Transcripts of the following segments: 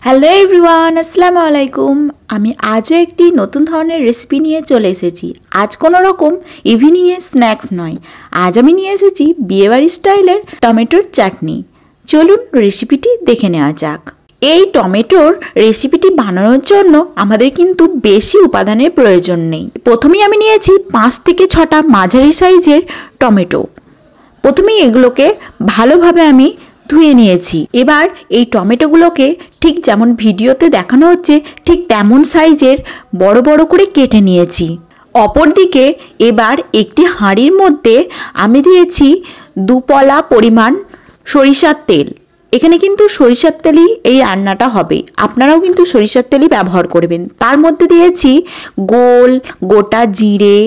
Hello everyone, আসসালামু আলাইকুম। আমি আজও একটি নতুন ধরনের রেসিপি নিয়ে চলে এসেছি। আজ কোনো রকম ইভিনিংয়ে স্ন্যাক্স নয়, আজ আমি নিয়ে এসেছি বিয়েবাড়ি স্টাইলের টমেটোর চাটনি। চলুন রেসিপিটি দেখে নেওয়া যাক। এই টমেটোর রেসিপিটি বানানোর জন্য আমাদের কিন্তু বেশি উপাদানের প্রয়োজন নেই। প্রথমেই আমি নিয়েছি 5 থেকে 6টা মাঝারি সাইজের টমেটো। প্রথমেই এগুলোকে ভালোভাবে আমি ধুয়ে নিয়েছি। এবার এই টমেটোগুলোকে ঠিক যেমন ভিডিওতে দেখানো হচ্ছে ঠিক তেমন সাইজের বড় বড় করে কেটে নিয়েছি। অপরদিকে এবার একটি হাঁড়ির মধ্যে আমি দিয়েছি 2 পলা পরিমাণ সরিষার তেল। এখানে কিন্তু সরিষার তেলই এই রান্নাটা হবে, আপনারাও কিন্তু সরিষার তেলই ব্যবহার করবেন। তার মধ্যে দিয়েছি গোটা জিরে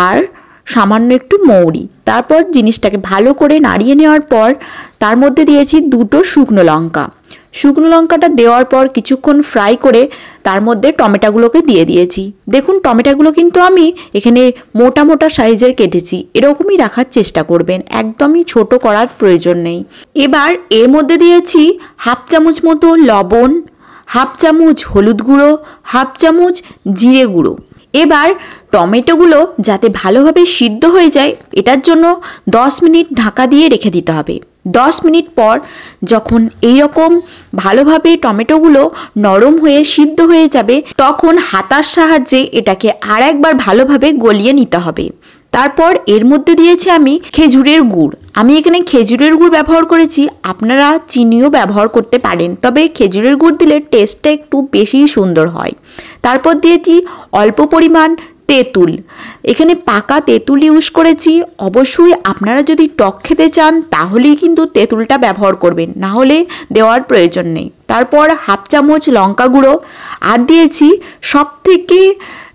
আর সামান্য একটু মৌরি। তারপর জিনিসটাকে ভালো করে নাড়িয়ে নেওয়ার পর তার মধ্যে দিয়েছি 2টো শুকনো লঙ্কা। শুকনো লঙ্কাটা দেওয়ার পর কিছুক্ষণ ফ্রাই করে তার মধ্যে টমেটোগুলোকে দিয়ে দিয়েছি। দেখুন টমেটোগুলো কিন্তু আমি এখানে মোটা মোটা সাইজের কেটেছি, এরকমই রাখার চেষ্টা করবেন, একদমই ছোট করার প্রয়োজন নেই। এবার এর মধ্যে দিয়েছি 1/2 চামচ মতো লবণ, 1/2 চামচ হলুদ গুঁড়ো, 1/2 চামচ জিরে গুঁড়ো। এবার টমেটোগুলো যাতে ভালোভাবে সিদ্ধ হয়ে যায় এটার জন্য 10 মিনিট ঢাকা দিয়ে রেখে দিতে হবে। 10 মিনিট পর যখন এইরকম ভালোভাবে টমেটোগুলো নরম হয়ে সিদ্ধ হয়ে যাবে তখন হাতার সাহায্যে এটাকে আর একবার ভালোভাবে গলিয়ে নিতে হবে। তারপর এর মধ্যে দিয়েছি আমি খেজুরের গুড়। আমি এখানে খেজুরের গুড় ব্যবহার করেছি, আপনারা চিনিও ব্যবহার করতে পারেন, তবে খেজুরের গুড় দিলে টেস্টটা একটু বেশি সুন্দর হয়। তারপর দিয়েছি অল্প পরিমাণ তেঁতুল। এখানে পাকা তেঁতুল ইউজ করেছি। অবশ্যই আপনারা যদি টক খেতে চান তাহলেই কিন্তু তেঁতুলটা ব্যবহার করবেন, না হলে দেওয়ার প্রয়োজন নেই। তারপর 1/2 চামচ লঙ্কা গুঁড়ো আর দিয়েছি সবথেকে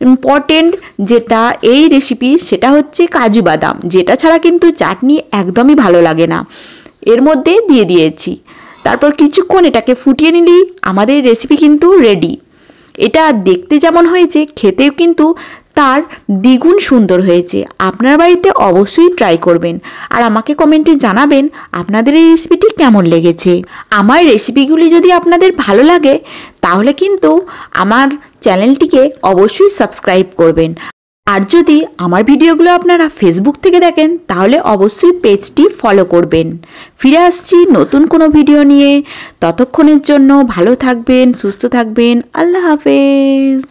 ইম্পর্টেন্ট যেটা এই রেসিপি সেটা হচ্ছে কাজু বাদাম, যেটা ছাড়া কিন্তু চাটনি একদমই ভালো লাগে না, এর মধ্যে দিয়ে দিয়েছি। তারপর কিছুক্ষণ এটাকে ফুটিয়ে নিলেই আমাদের রেসিপি কিন্তু রেডি। এটা দেখতে যেমন হয়েছে খেতেও কিন্তু তার দ্বিগুণ সুন্দর হয়েছে। আপনার বাড়িতে অবশ্যই ট্রাই করবেন আর আমাকে কমেন্টে জানাবেন আপনাদের এই রেসিপিটি কেমন লেগেছে। আমার রেসিপিগুলি যদি আপনাদের ভালো লাগে তাহলে কিন্তু আমার চ্যানেলটিকে অবশ্যই সাবস্ক্রাইব করবেন। আর যদি আমার ভিডিওগুলো আপনারা ফেসবুক থেকে দেখেন তাহলে অবশ্যই পেজটি ফলো করবেন। ফিরে আসছি নতুন কোনো ভিডিও নিয়ে, ততক্ষণের জন্য ভালো থাকবেন, সুস্থ থাকবেন। আল্লাহ হাফেজ।